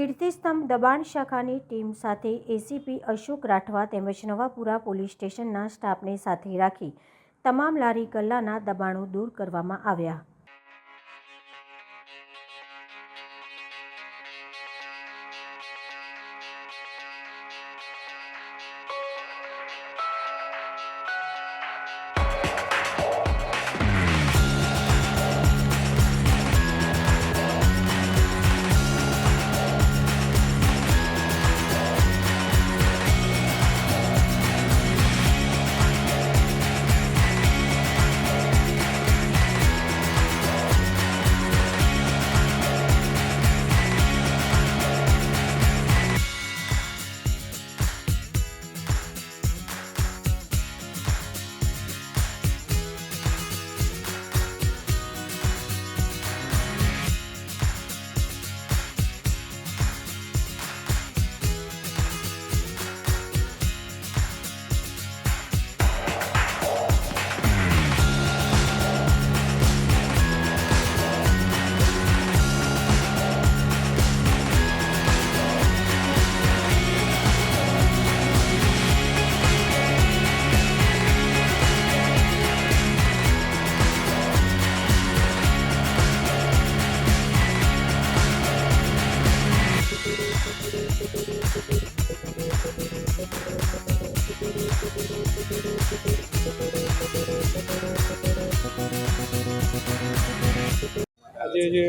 કીર્તિસ્તંભ દબાણ શાખાની ટીમ સાથે એસીપી અશોક રાઠવા તેમજ નવાપુરા પોલીસ સ્ટેશનના સ્ટાફને સાથે રાખી તમામ લારી ગલ્લાના દબાણો દૂર કરવામાં આવ્યા। આજે જે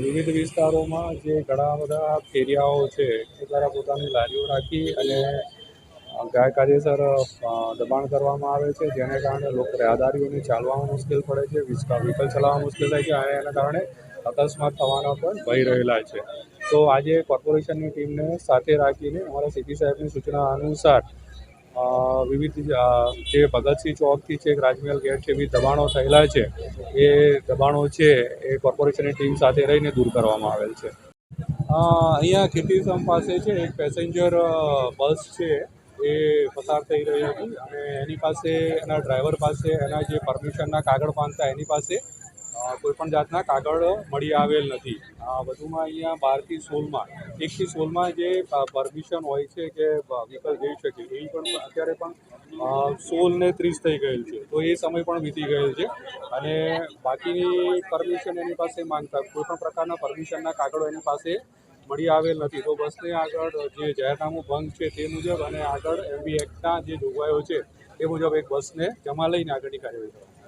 વિવિધ વિસ્તારોમાં જે ઘણા બધા ફેરિયાઓ છે એ દ્વારા પોતાની લારીઓ રાખી અને ગેરકાયદેસર દબાણ કરવામાં આવે છે, જેને કારણે લોકો રાહદારીઓને ચાલવામાં મુશ્કેલ પડે છે, વ્હીકલ ચલાવવામાં મુશ્કેલ થાય છે અને એના કારણે અકસ્માત થવાના પણ ભય રહેલા છે। તો આજે કોર્પોરેશનની ટીમને સાથે રાખીને અમારા સીપી સાહેબની સૂચના અનુસાર વિવિધ જે ભગતસિંહ ચોકથી છે રાજમહેલ ગેટ છે વિવિધ દબાણો થયેલા છે એ દબાણો છે એ કોર્પોરેશનની ટીમ સાથે રહીને દૂર કરવામાં આવેલ છે। અહીંયા કીર્તિસ્તંભ પાસે છે એક પેસેન્જર બસ છે એ પસાર થઈ રહી હતી અને એની પાસે એના ડ્રાઈવર પાસે એના જે પરમિશનના કાગળ બાંધતા એની પાસે કોઈપણ જાતના કાગળ મળી આવેલ નથી। વધુમાં અહીંયા 12 થી 16માં 1 થી 16માં જે પરમિશન હોય છે કે વ્હીકલ જઈ શકે એ પણ અત્યારે પણ 16 ને 30 થઈ ગયેલ છે, તો એ સમય પણ વીતી ગયેલ છે અને બાકીની પરમિશન એની પાસે માંગતા કોઈપણ પ્રકારના પરમિશનના કાગળો એની પાસે મળી આવેલ નથી। તો બસને આગળ જે જાહેરનામું ભંગ છે તે મુજબ અને આગળ MV એક્ટના જે જોગવાઈઓ છે એ મુજબ એક બસને જમા લઈને આગળની કાર્યવાહી કરવામાં